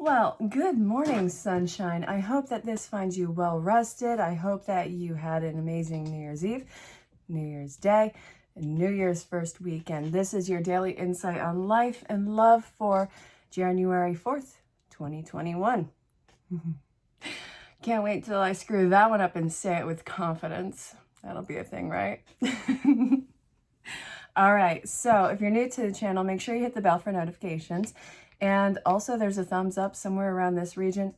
Well, good morning, sunshine. I hope that this finds you well rested. I hope that you had an amazing New Year's Eve, New Year's Day, and New Year's first weekend. This is your daily insight on life and love for January 4th, 2021. Can't wait till I screw that one up and say it with confidence. That'll be a thing, right? All right, so if you're new to the channel, make sure you hit the bell for notifications. And also there's a thumbs up somewhere around this region.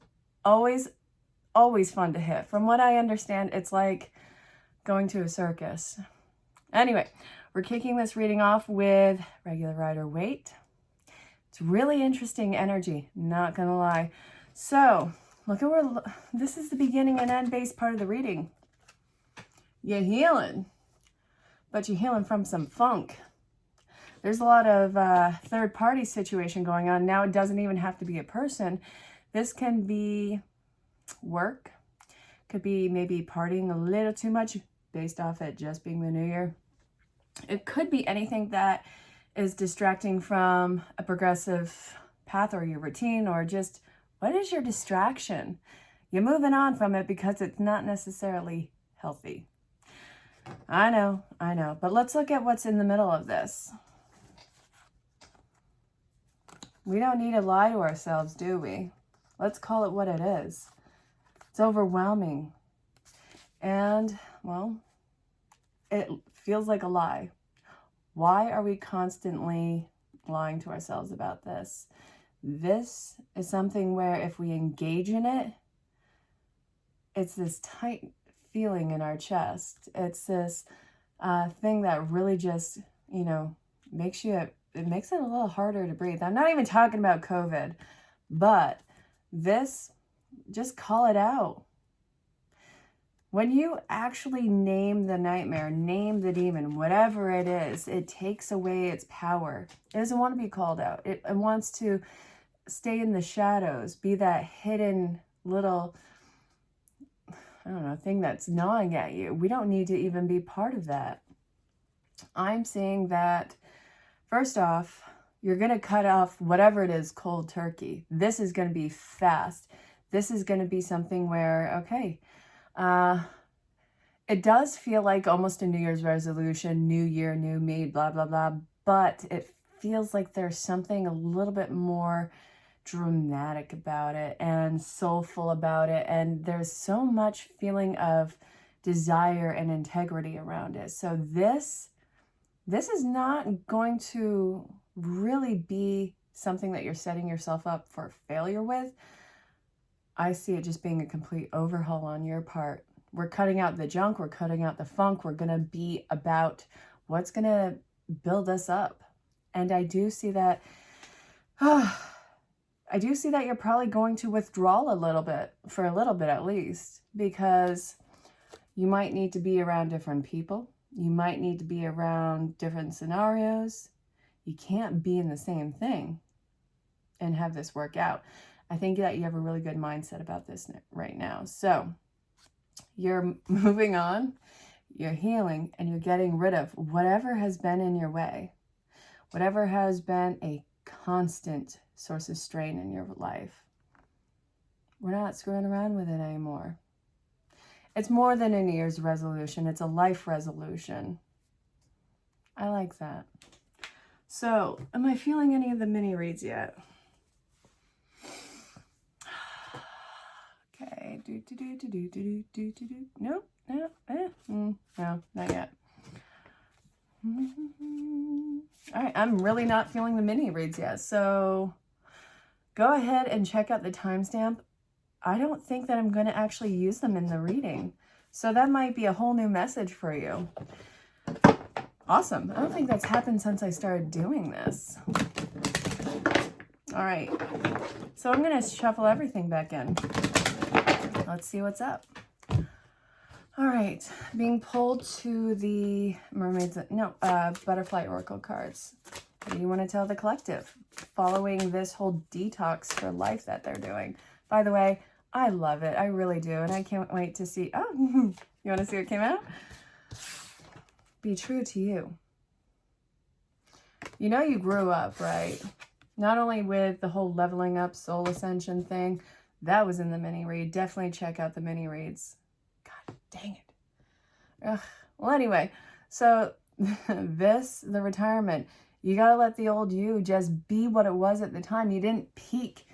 Always fun to hit. From what I understand, it's like going to a circus. Anyway, we're kicking this reading off with regular rider weight. It's really interesting energy, not gonna lie. So look at where, this is the beginning and end based part of the reading. You're healing, but you're healing from some funk. There's a lot of third-party situation going on. Now it doesn't even have to be a person. This can be work. Could be maybe partying a little too much based off it just being the new year. It could be anything that is distracting from a progressive path or your routine, or just what is your distraction? You're moving on from it because it's not necessarily healthy. I know. But let's look at what's in the middle of this. We don't need to lie to ourselves, do we? Let's call it what it is. It's overwhelming. And, well, it feels like a lie. Why are we constantly lying to ourselves about this? This is something where if we engage in it, it's this tight feeling in our chest. It's this thing that really just, makes you... It makes it a little harder to breathe. I'm not even talking about COVID, but this, just call it out. When you actually name the nightmare, name the demon, whatever it is, it takes away its power. It doesn't want to be called out. It wants to stay in the shadows, be that hidden little, thing that's gnawing at you. We don't need to even be part of that. I'm saying that first off, you're going to cut off whatever it is cold turkey. This is going to be fast. This is going to be something where, okay, it does feel like almost a New Year's resolution, new year, new me, blah, blah, blah. But it feels like there's something a little bit more dramatic about it and soulful about it. And there's so much feeling of desire and integrity around it. So this is not going to really be something that you're setting yourself up for failure with. I see it just being a complete overhaul on your part. We're cutting out the junk. We're cutting out the funk. We're going to be about what's going to build us up. And I do see that, you're probably going to withdraw a little bit, for a little bit at least, because you might need to be around different people. You might need to be around different scenarios. You can't be in the same thing and have this work out. I think that you have a really good mindset about this right now. So you're moving on, you're healing, and you're getting rid of whatever has been in your way, whatever has been a constant source of strain in your life. We're not screwing around with it anymore. It's more than a New Year's resolution. It's a life resolution. I like that. So, am I feeling any of the mini reads yet? Okay. Nope. No, not yet. All right. I'm really not feeling the mini reads yet. So, go ahead and check out the timestamp. I don't think that I'm going to actually use them in the reading. So that might be a whole new message for you. Awesome. I don't think that's happened since I started doing this. All right. So I'm going to shuffle everything back in. Let's see what's up. All right. Being pulled to the Butterfly Oracle cards. What do you want to tell the collective following this whole detox for life that they're doing? By the way, I love it. I really do. And I can't wait to see. Oh, you want to see what came out? Be true to you. You know you grew up, right? not only with the whole leveling up soul ascension thing, that was in the mini read. Definitely check out the mini reads. God dang it. Ugh. Well, anyway, so the retirement, you got to let the old you just be what it was at the time. You didn't peak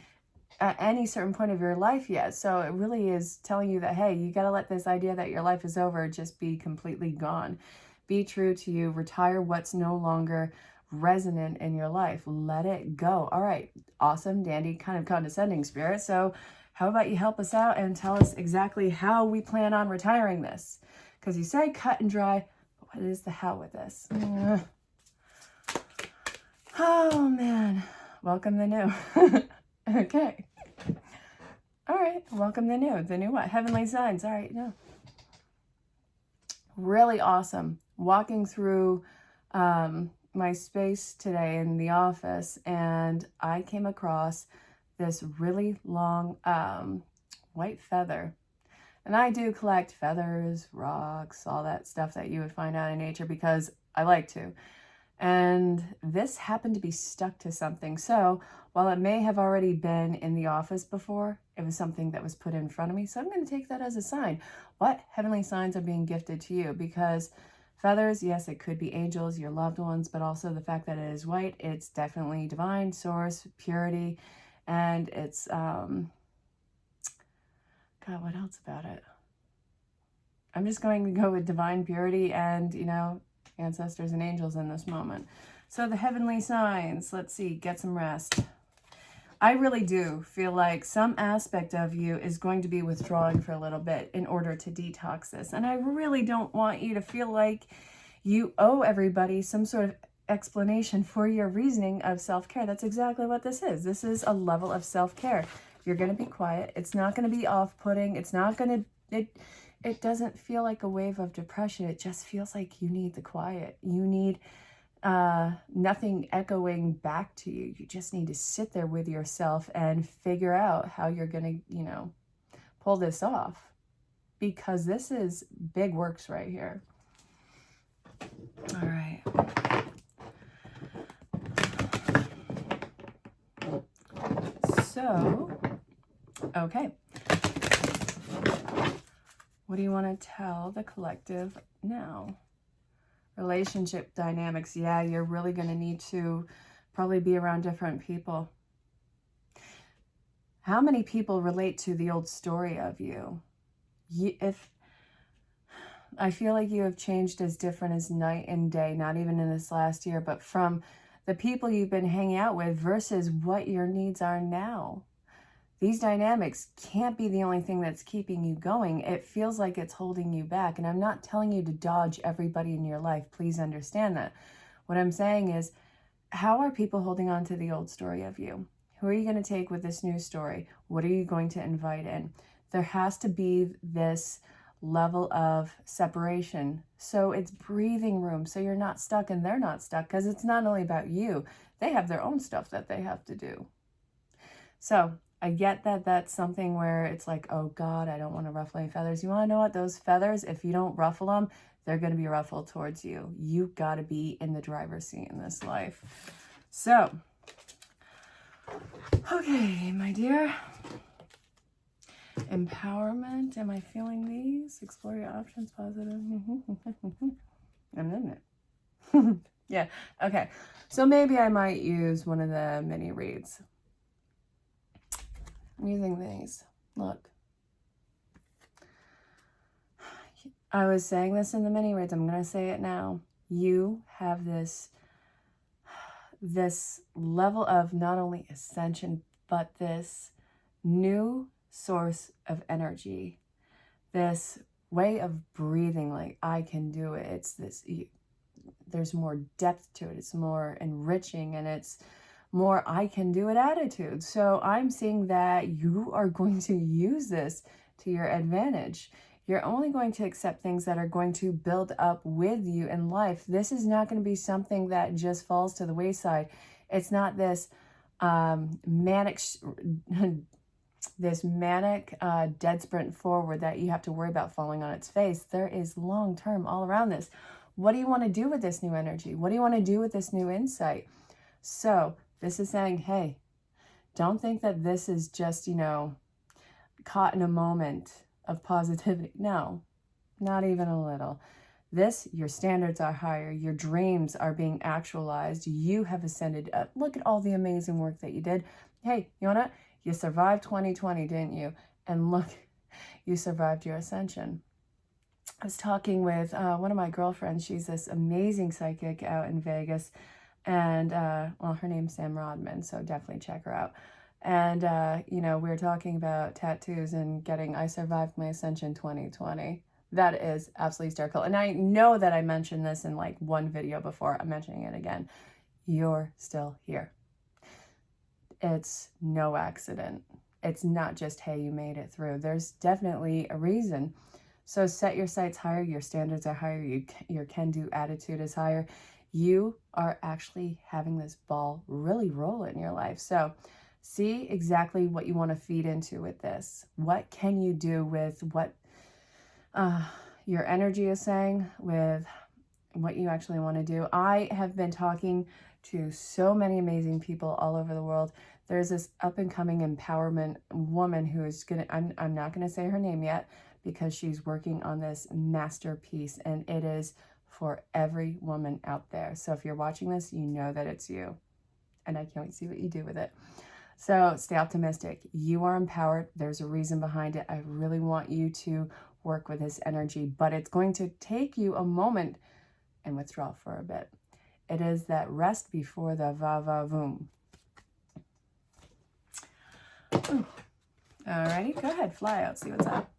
at any certain point of your life yet. So it really is telling you that, hey, you got to let this idea that your life is over just be completely gone. Be true to you. Retire what's no longer resonant in your life. Let it go. All right. Awesome, dandy, kind of condescending spirit. So how about you help us out and tell us exactly how we plan on retiring this? Because you say cut and dry, but what is the hell with this? Oh, man. Welcome the new. Okay. All right. Welcome the new. The new what? Heavenly signs. All right. No. Really awesome. Walking through my space today in the office, and I came across this really long white feather. And I do collect feathers, rocks, all that stuff that you would find out in nature because I like to. And this happened to be stuck to something. So while it may have already been in the office before, it was something that was put in front of me. So I'm going to take that as a sign. What heavenly signs are being gifted to you? Because feathers, yes, it could be angels, your loved ones, but also the fact that it is white, it's definitely divine, source, purity, and it's, God, what else about it? I'm just going to go with divine purity and, you know, ancestors and angels in this moment. So the heavenly signs, let's see, get some rest. I really do feel like some aspect of you is going to be withdrawing for a little bit in order to detox this. And I really don't want you to feel like you owe everybody some sort of explanation for your reasoning of self-care. That's exactly what this is. This is a level of self-care. You're going to be quiet. It's not going to be off-putting. It's not going to... It doesn't feel like a wave of depression. It just feels like you need the quiet. You need nothing echoing back to you. You just need to sit there with yourself and figure out how you're going to, you know, pull this off. Because this is big works right here. All right. So, okay. What do you want to tell the collective now? Relationship dynamics. Yeah, you're really going to need to probably be around different people. How many people relate to the old story of you? If I feel like you have changed as different as night and day, not even in this last year, but from the people you've been hanging out with versus what your needs are now. These dynamics can't be the only thing that's keeping you going. It feels like it's holding you back. And I'm not telling you to dodge everybody in your life. Please understand that. What I'm saying is, how are people holding on to the old story of you? Who are you going to take with this new story? What are you going to invite in? There has to be this level of separation. So it's breathing room. So you're not stuck and they're not stuck, because it's not only about you. They have their own stuff that they have to do. So I get that that's something where it's like, oh God, I don't want to ruffle any feathers. You want to know what? Those feathers, if you don't ruffle them, they're going to be ruffled towards you. You got to be in the driver's seat in this life. So, okay, my dear. Empowerment. Am I feeling these? Explore your options. Positive. I'm in it. Yeah. Okay. So maybe I might use one of the mini reads. I'm using these. Look. I was saying this in the mini reads. I'm going to say it now. You have this level of not only ascension, but this new source of energy, this way of breathing, like I can do it. It's this, there's more depth to it. It's more enriching, and it's more I can do it attitude. So I'm seeing that you are going to use this to your advantage. You're only going to accept things that are going to build up with you in life. This is not going to be something that just falls to the wayside. It's not this manic dead sprint forward that you have to worry about falling on its face. There is long term all around this. What do you want to do with this new energy? What do you want to do with this new insight? So This is saying, hey, don't think that this is just, you know, caught in a moment of positivity. No, not even a little. This, your standards are higher. Your dreams are being actualized. You have ascended. Look at all the amazing work that you did. Hey, you know what? You survived 2020, didn't you? And look, you survived your ascension. I was talking with one of my girlfriends. She's this amazing psychic out in Vegas. And, well, her name's Sam Rodman, so definitely check her out. And, you know, we were talking about tattoos and getting I Survived My Ascension 2020. That is absolutely hysterical. And I know that I mentioned this in like one video before. I'm mentioning it again. You're still here. It's no accident. It's not just, hey, you made it through. There's definitely a reason. So set your sights higher. Your standards are higher. Your can-do attitude is higher. You are actually having this ball really roll in your life. So see exactly what you want to feed into with this. What can you do with what your energy is saying, with what you actually want to do? I have been talking to so many amazing people all over the world. There's this up-and-coming empowerment woman who is gonna, I'm not gonna say her name yet, because she's working on this masterpiece, and it is for every woman out there. So if you're watching this, you know that it's you, and I can't wait to see what you do with it. So stay optimistic. You are empowered. There's a reason behind it. I really want you to work with this energy, but it's going to take you a moment and withdraw for a bit. It is that rest before the va-va-voom. Alrighty, go ahead, fly out, see what's up.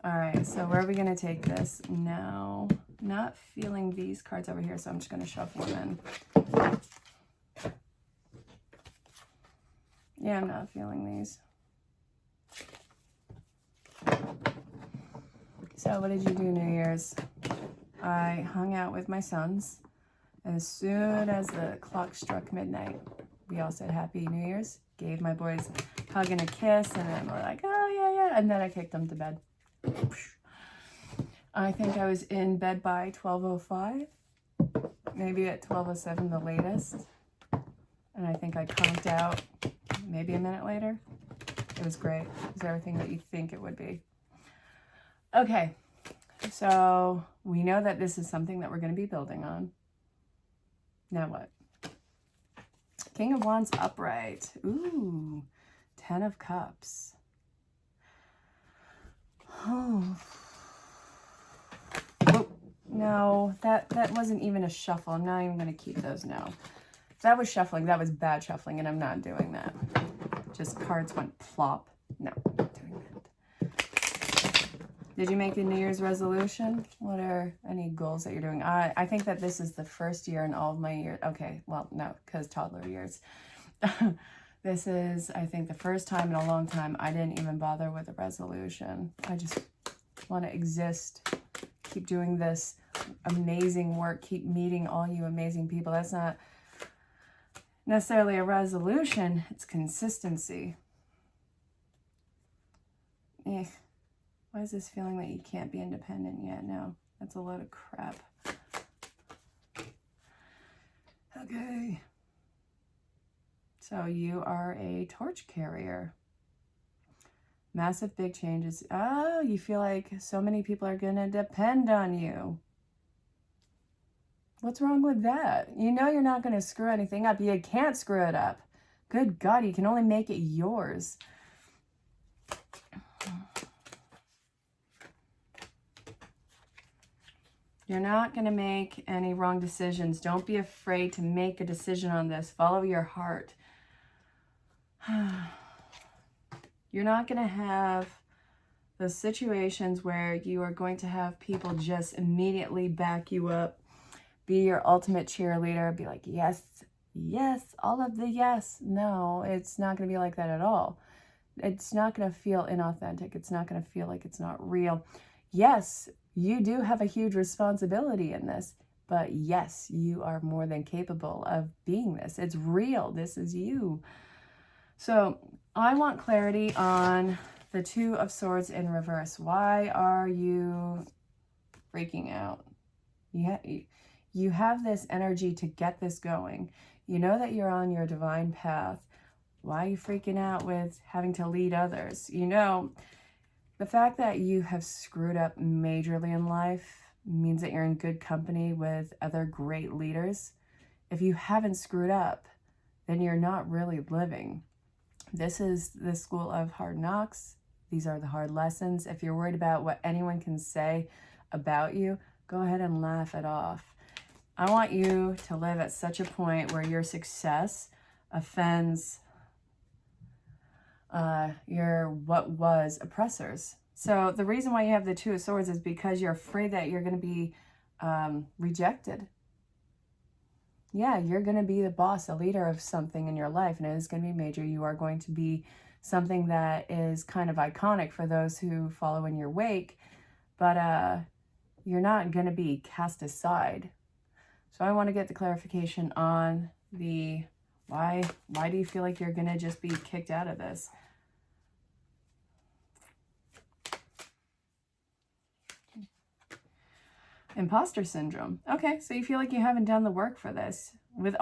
All right, so where are we going to take this now? Not feeling these cards over here, so I'm just going to shuffle them in. Yeah, I'm not feeling these. So what did you do New Year's? I hung out with my sons. As soon as the clock struck midnight, we all said Happy New Year's, gave my boys a hug and a kiss, and then we're like, oh, yeah, yeah, and then I kicked them to bed. I think I was in bed by 12:05, maybe at 12:07 the latest, and I think I conked out maybe a minute later. It was great. It was everything that you think it would be. Okay, so we know that this is something that we're going to be building on. Now what? King of Wands upright. Ooh, 10 of Cups. Oh. Oh, no, that wasn't even a shuffle. I'm not even going to keep those now. If that was shuffling, that was bad shuffling, and I'm not doing that. Just cards went plop. No, I'm not doing that. Did you make a New Year's resolution? What are any goals that you're doing? I think that this is the first year in all of my years. Okay, well, no, because toddler years. This is, I think, the first time in a long time I didn't even bother with a resolution. I just want to exist, keep doing this amazing work, keep meeting all you amazing people. That's not necessarily a resolution, it's consistency. Why is this feeling that you can't be independent yet? No, that's a load of crap. Okay. So you are a torch carrier. Massive big changes. Oh, you feel like so many people are going to depend on you. What's wrong with that? You know you're not going to screw anything up. You can't screw it up. Good God, you can only make it yours. You're not going to make any wrong decisions. Don't be afraid to make a decision on this. Follow your heart. You're not going to have those situations where you are going to have people just immediately back you up, be your ultimate cheerleader, be like, yes, yes, all of the yes. No, it's not going to be like that at all. It's not going to feel inauthentic. It's not going to feel like it's not real. Yes, you do have a huge responsibility in this, but yes, you are more than capable of being this. It's real. This is you. So I want clarity on the Two of Swords in reverse. Why are you freaking out? You have this energy to get this going. You know that you're on your divine path. Why are you freaking out with having to lead others? You know, the fact that you have screwed up majorly in life means that you're in good company with other great leaders. If you haven't screwed up, then you're not really living. This is the school of hard knocks. These are the hard lessons. If you're worried about what anyone can say about you, go ahead and laugh it off. I want you to live at such a point where your success offends your what was oppressors. So the reason why you have the Two of Swords is because you're afraid that you're going to be rejected. Yeah, you're going to be the boss, the leader of something in your life, and it is going to be major. You are going to be something that is kind of iconic for those who follow in your wake, but you're not going to be cast aside. So I want to get the clarification on the why do you feel like you're going to just be kicked out of this? Imposter syndrome. Okay, so you feel like you haven't done the work for this. With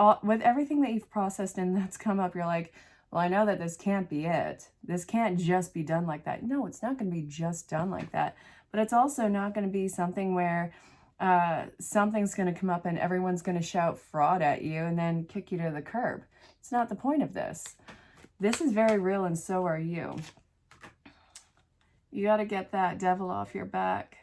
everything that you've processed and that's come up, you're like, well, I know that this can't be it. This can't just be done like that. No, it's not going to be just done like that. But it's also not going to be something where something's going to come up and everyone's going to shout fraud at you and then kick you to the curb. It's not the point of this. This is very real, and so are you. You got to get that devil off your back.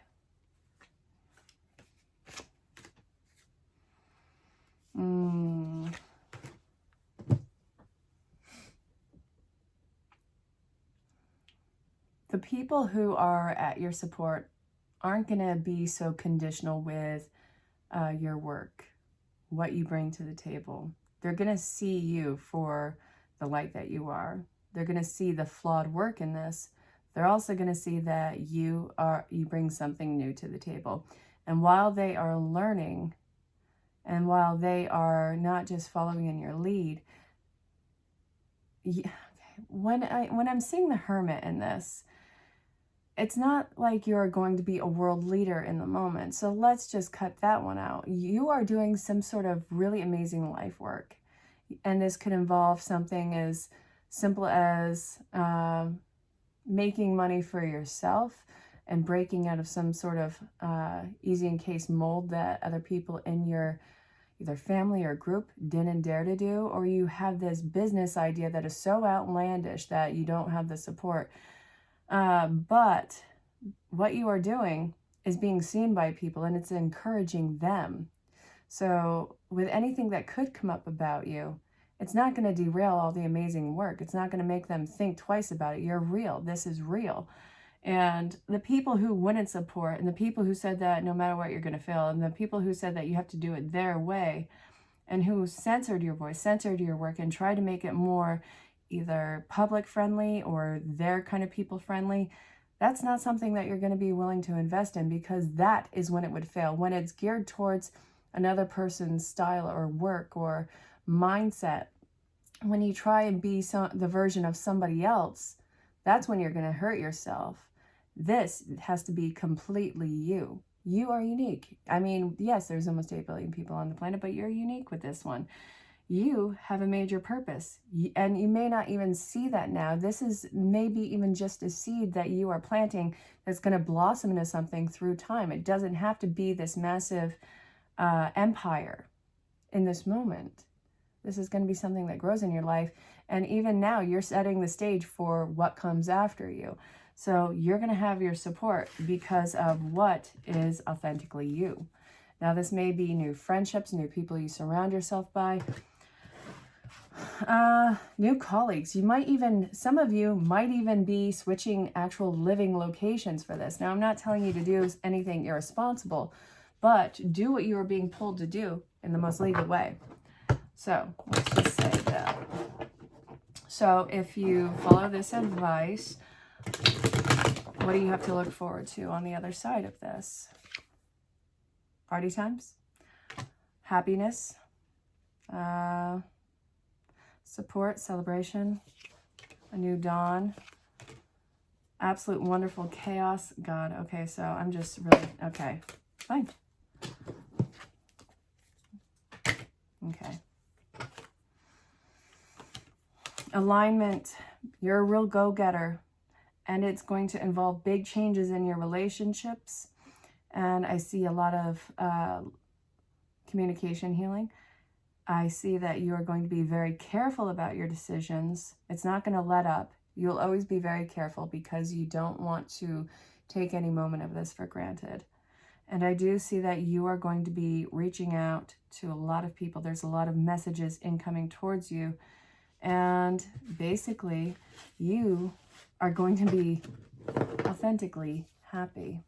The people who are at your support aren't going to be so conditional with your work, what you bring to the table. They're going to see you for the light that you are. They're going to see the flawed work in this. They're also going to see that you bring something new to the table. And while they are learning, and while they are not just following in your lead, when I'm seeing the Hermit in this, it's not like you're going to be a world leader in the moment. So let's just cut that one out. You are doing some sort of really amazing life work. And this could involve something as simple as making money for yourself and breaking out of some sort of easy in case mold that other people in your either family or group didn't dare to do, or you have this business idea that is so outlandish that you don't have the support. But what you are doing is being seen by people, and it's encouraging them. So with anything that could come up about you, it's not going to derail all the amazing work. It's not going to make them think twice about it. You're real. This is real. And the people who wouldn't support, and the people who said that no matter what you're going to fail, and the people who said that you have to do it their way, and who censored your voice, censored your work, and tried to make it more either public friendly or their kind of people friendly, that's not something that you're going to be willing to invest in, because that is when it would fail. When it's geared towards another person's style or work or mindset, when you try and be the version of somebody else, that's when you're going to hurt yourself. This has to be completely you. You are unique. I mean, yes, there's almost 8 billion people on the planet, but you're unique with this one. You have a major purpose, and you may not even see that now. This is maybe even just a seed that you are planting that's going to blossom into something through time. It doesn't have to be this massive empire in this moment. This is going to be something that grows in your life. And even now, you're setting the stage for what comes after you. So you're going to have your support because of what is authentically you. Now, this may be new friendships, new people you surround yourself by, new colleagues. Some of you might even be switching actual living locations for this. Now, I'm not telling you to do anything irresponsible, but do what you are being pulled to do in the most legal way. So let's just say that. So if you follow this advice, what do you have to look forward to on the other side of this? Party times, happiness, support, celebration, a new dawn, absolute wonderful chaos. God, okay, so I'm just really, okay, fine. Okay. Alignment. You're a real go-getter, and it's going to involve big changes in your relationships. And I see a lot of communication healing. I see that you are going to be very careful about your decisions. It's not going to let up. You'll always be very careful because you don't want to take any moment of this for granted. And I do see that you are going to be reaching out to a lot of people. There's a lot of messages incoming towards you. And basically, you are going to be authentically happy.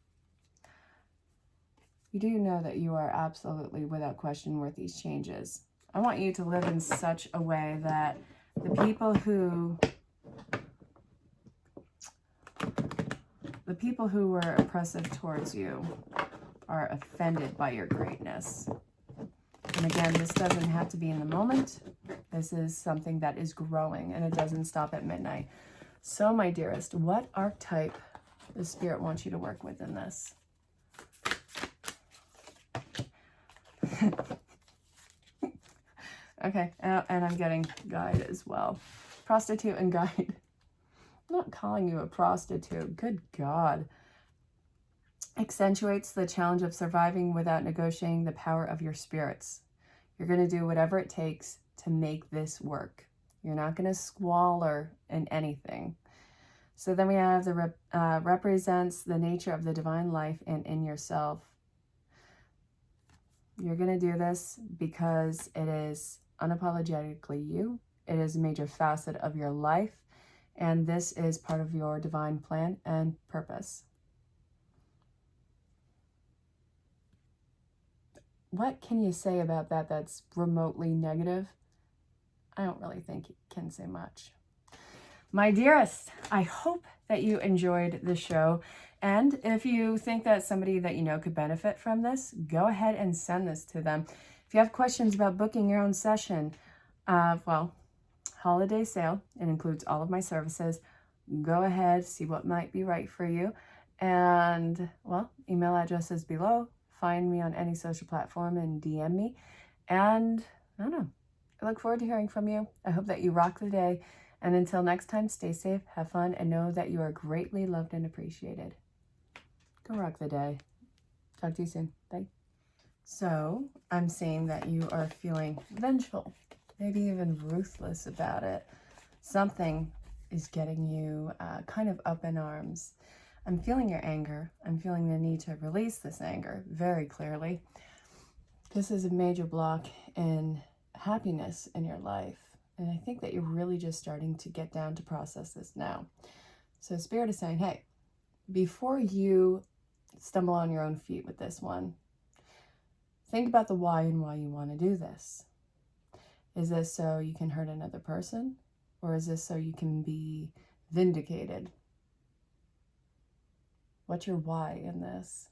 You do know that you are absolutely, without question, worth these changes. I want you to live in such a way that the people who were oppressive towards you are offended by your greatness. And again, this doesn't have to be in the moment. This is something that is growing, and it doesn't stop at midnight. So, my dearest, what archetype does Spirit want you to work with in this? Okay, and I'm getting guide as well. Prostitute and guide. I'm not calling you a prostitute. Good God. Accentuates the challenge of surviving without negotiating the power of your spirits. You're going to do whatever it takes to make this work. You're not going to squalor in anything. So then we have the represents the nature of the divine life and in yourself. You're going to do this because it is unapologetically you. It is a major facet of your life, and this is part of your divine plan and purpose. What can you say about that that's remotely negative? I don't really think you can say much. My dearest, I hope that you enjoyed the show. And if you think that somebody that you know could benefit from this, go ahead and send this to them. If you have questions about booking your own session, holiday sale, it includes all of my services. Go ahead, see what might be right for you. And, well, email address is below. Find me on any social platform and DM me. And, I don't know, I look forward to hearing from you. I hope that you rock the day. And until next time, stay safe, have fun, and know that you are greatly loved and appreciated. Go rock the day. Talk to you soon. Bye. So, I'm seeing that you are feeling vengeful, maybe even ruthless about it. Something is getting you kind of up in arms. I'm feeling your anger. I'm feeling the need to release this anger very clearly. This is a major block in happiness in your life. And I think that you're really just starting to get down to process this now. So Spirit is saying, hey, before you stumble on your own feet with this one, think about the why and why you want to do this. Is this so you can hurt another person? Or is this so you can be vindicated? What's your why in this?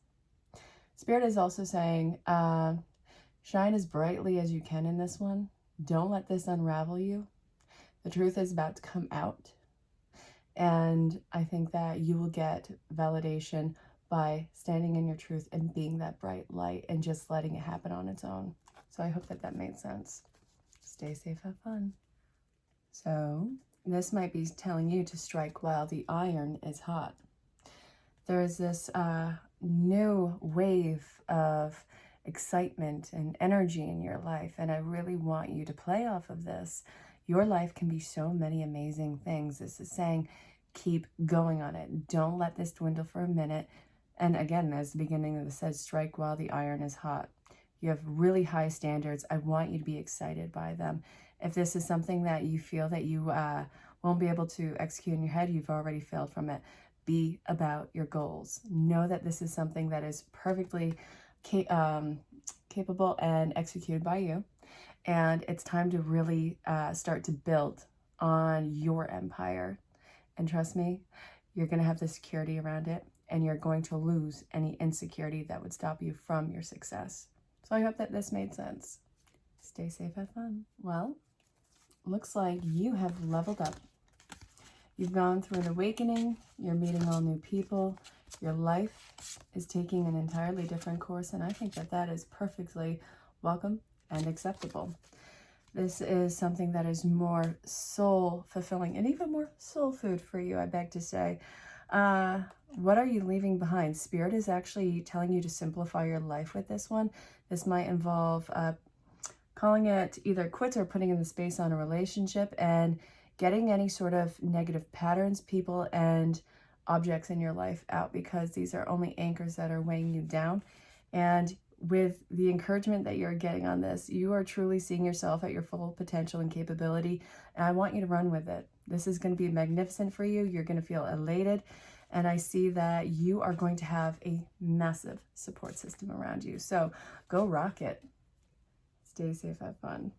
Spirit is also saying, shine as brightly as you can in this one. Don't let this unravel you. The truth is about to come out. And I think that you will get validation by standing in your truth and being that bright light and just letting it happen on its own. So I hope that that made sense. Stay safe, have fun. So this might be telling you to strike while the iron is hot. There is this new wave of excitement and energy in your life, and I really want you to play off of this. Your life can be so many amazing things. This is saying keep going on it. Don't let this dwindle for a minute. And again, as the beginning of this says, strike while the iron is hot. You have really high standards. I want you to be excited by them. If this is something that you feel that you won't be able to execute in your head, you've already failed from it. Be about your goals. Know that this is something that is perfectly capable and executed by you. And it's time to really start to build on your empire. And trust me, you're going to have the security around it, and you're going to lose any insecurity that would stop you from your success. So I hope that this made sense. Stay safe, have fun. Well, looks like you have leveled up. You've gone through an awakening. You're meeting all new people. Your life is taking an entirely different course, and I think that that is perfectly welcome and acceptable. This is something that is more soul fulfilling and even more soul food for you, I beg to say. What are you leaving behind? Spirit is actually telling you to simplify your life with this one. This might involve calling it either quits or putting in the space on a relationship and getting any sort of negative patterns, people, and objects in your life out, because these are only anchors that are weighing you down. And with the encouragement that you're getting on this, you are truly seeing yourself at your full potential and capability, and I want you to run with it. This is going to be magnificent for you. You're going to feel elated, and I see that you are going to have a massive support system around you. So go rock it. Stay safe, have fun.